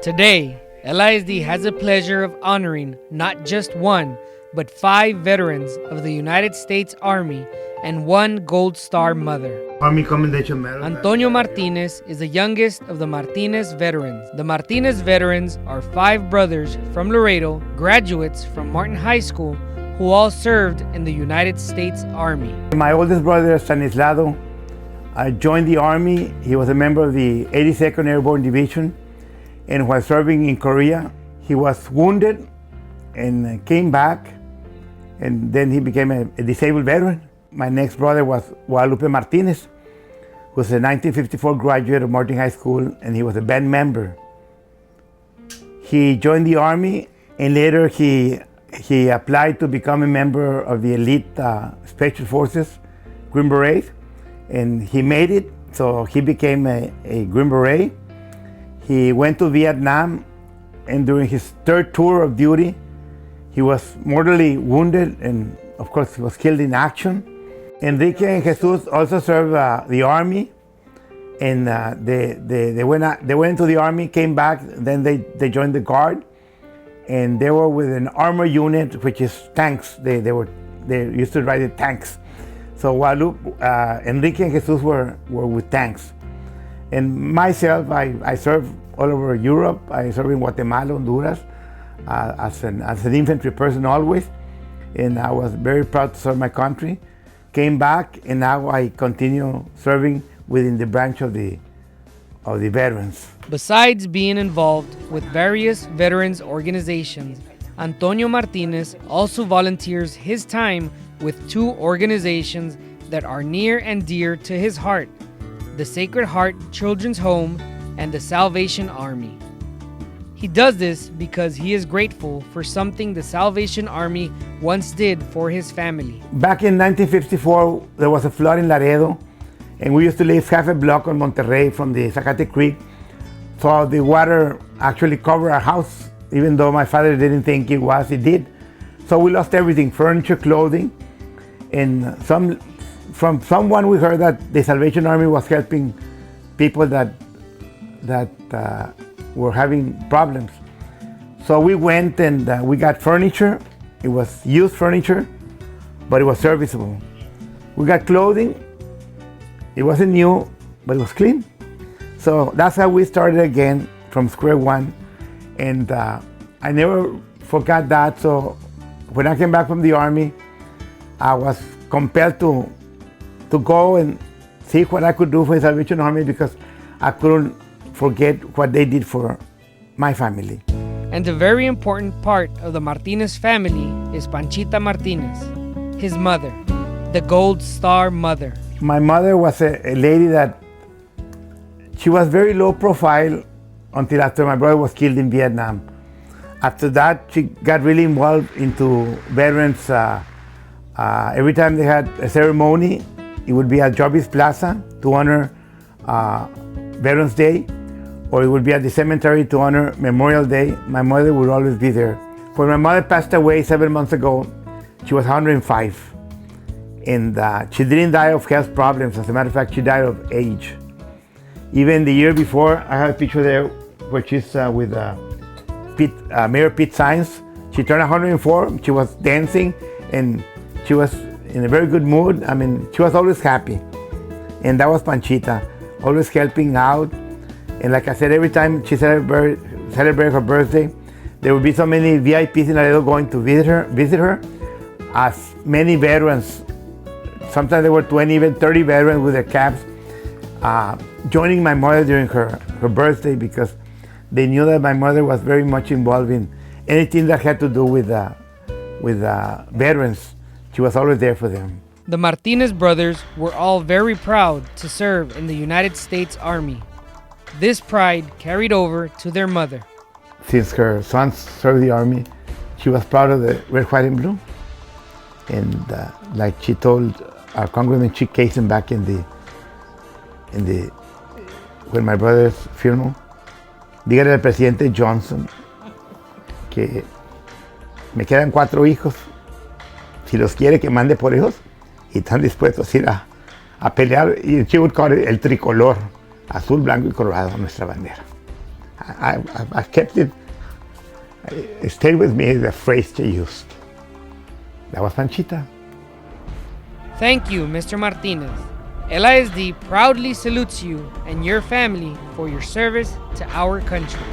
Today, LISD has the pleasure of honoring not just one, but 5 veterans of the United States Army and 1 Gold Star mother. Army Commendation Medal. Antonio Martinez is the youngest of the Martinez veterans. The Martinez veterans are 5 brothers from Laredo, graduates from Martin High School, who all served in the United States Army. My oldest brother, Stanislao, joined the Army. He was a member of the 82nd Airborne Division, and while serving in Korea, he was wounded and came back, and then he became a disabled veteran. My next brother was Guadalupe Martinez, who was a 1954 graduate of Martin High School, and he was a band member. He joined the Army, and later he applied to become a member of the elite Special Forces, Green Beret, and he made it, so he became a Green Beret. He went to Vietnam, and during his 3rd tour of duty, he was mortally wounded, and of course he was killed in action. Enrique and Jesus also served the Army, and they went into the Army, came back, then they joined the Guard, and they were with an armor unit, which is tanks. They used to ride the tanks. So Enrique and Jesus were with tanks. And myself, I served all over Europe. I served in Guatemala, Honduras, as an infantry person always. And I was very proud to serve my country. Came back, and now I continue serving within the branch of the veterans. Besides being involved with various veterans organizations, Antonio Martinez also volunteers his time with 2 organizations that are near and dear to his heart: the Sacred Heart Children's Home and the Salvation Army. He does this because he is grateful for something the Salvation Army once did for his family. Back in 1954, there was a flood in Laredo, and we used to live half a block on Monterrey from the Zacate Creek. So the water actually covered our house, even though my father didn't think it did. So we lost everything: furniture, clothing, and from someone we heard that the Salvation Army was helping people that were having problems. So we went and we got furniture. It was used furniture, but it was serviceable. We got clothing. It wasn't new, but it was clean. So that's how we started again from square one. And I never forgot that. So when I came back from the Army, I was compelled to go and see what I could do for the Salvation Army, because I couldn't forget what they did for my family. And a very important part of the Martinez family is Panchita Martinez, his mother, the Gold Star mother. My mother was a lady that she was very low profile until after my brother was killed in Vietnam. After that, she got really involved into veterans. Every time they had a ceremony, it would be at Jarvis Plaza to honor Veterans Day, or it would be at the cemetery to honor Memorial Day. My mother would always be there. When my mother passed away 7 months ago, she was 105. And she didn't die of health problems. As a matter of fact, she died of age. Even the year before, I have a picture there where she's with Mayor Pete Saenz. She turned 104. She was dancing, and she was in a very good mood. I mean, she was always happy. And that was Panchita, always helping out. And like I said, every time she celebrated her birthday, there would be so many VIPs in Laredo going to visit her. As many veterans, sometimes there were 20, even 30 veterans with their caps, joining my mother during her birthday, because they knew that my mother was very much involved in anything that had to do with veterans. She was always there for them. The Martinez brothers were all very proud to serve in the United States Army. This pride carried over to their mother. Since her sons served the Army, she was proud of the red, white, and blue. And like she told our Congressman Chick Kaysen back when my brother's funeral, dígale al presidente Johnson que me quedan 4 hijos. Si los quiere, que mande por ellos, y están dispuestos a ir a pelear. Y she would call it el tricolor, azul, blanco y colorado, nuestra bandera. I kept it. It stayed with me, the phrase they used. That was Panchita. Thank you, Mr. Martinez. LISD proudly salutes you and your family for your service to our country.